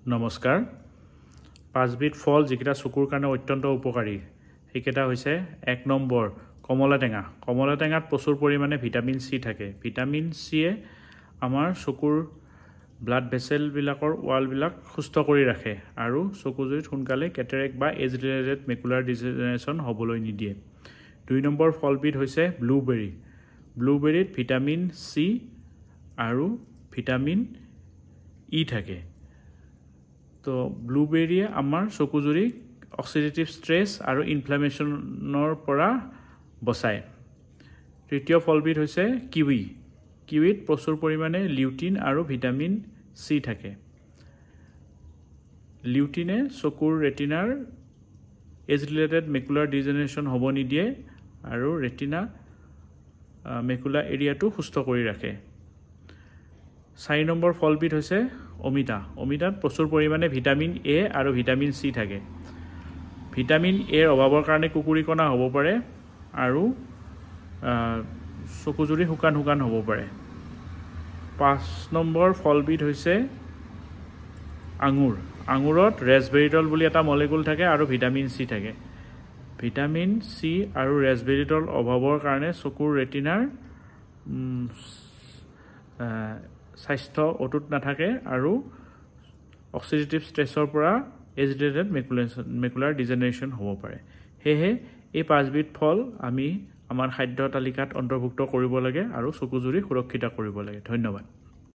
নমস্কাৰ পাঁচবিধ ফল যিকেইটা চকুৰ কাৰণে অত্যন্ত উপকাৰী সেইকেইটা হৈছে 1 নম্বৰ কমলা টেঙা কমলা টেঙাত প্ৰচুৰ পৰিমাণে ভিটামিন সি থাকে ভিটামিন সিয়ে আমাৰ চকুৰ ব্লাড ভেসেল বিলাকৰ ওয়াল বিলাক সুস্থ কৰি ৰাখে আৰু চকুজুৰিত সোনকালে কেটাৰেক্ট বা এজ ৰিলেটেড মেকুলাৰ ডিজেনেৰেশ্যন হ'বলৈ নিদিয়ে 2 নম্বৰ ফলবিধ হৈছে ব্লুবেৰীত ভিটামিন সি আৰু ভিটামিন ই থাকে তো ব্লুবেৰীয়ে আমাৰ চকুজুৰি অক্সিডেটিভ ষ্ট্ৰেছ আৰু ইনফ্লামেশ্যনৰ পৰা বচায় তৃতীয় ফলবিধ হৈছে কিৱিত প্ৰচুৰ পৰিমাণে লিউটিন আৰু ভিটামিন সি থাকে লিউটিনে চকুৰ ৰেটিনাৰ এজ ৰিলেটেড মেকুলাৰ ডিজেনেৰেশ্যন হ'ব নিদিয়ে আৰু ৰেটিনা মেকুলা এৰিয়াটো সুস্থ কৰি ৰাখে 4 নম্বৰ ফলবিধ হৈছে অমিতাত প্ৰচুৰ পৰিমাণে ভিটামিন এ আৰু ভিটামিন সি থাকে ভিটামিন এৰ অভাৱৰ কাৰণে কুকুৰিকণা হ'ব পাৰে আৰু চকুজুৰি শুকান হ'ব পাৰে 5 নম্বৰ ফলবিধ হৈছে আঙুৰত ৰেছবেৰিটল বুলি এটা মলিকুল থাকে আৰু ভিটামিন সি থাকে ভিটামিন সি আৰু ৰেছবেৰিটল অভাৱৰ কাৰণে চকুৰ ৰেটিনাৰ স্বাস্থ্য অটুট নাথাকে আৰু অক্সিডেটিভ ষ্ট্ৰেছৰ পৰা এজ ৰিলেটেড মেকুলাৰ ডিজেনেৰেশ্যন হ'ব পাৰে সেয়ে এই পাঁচবিধ ফল আমি আমাৰ খাদ্য তালিকাত অন্তৰ্ভুক্ত কৰিব লাগে আৰু চকুজুৰি সুৰক্ষিত কৰিব লাগে ধন্যবাদ